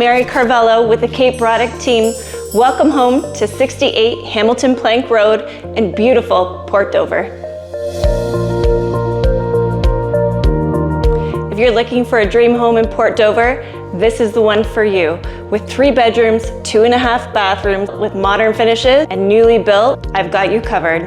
Mary Carvello with the Cape Braddock team. Welcome home to 68 Hamilton Plank Road in beautiful Port Dover. If you're looking for a dream home in Port Dover, this is the one for you. With 3 bedrooms, 2.5 bathrooms, with modern finishes and newly built, I've got you covered.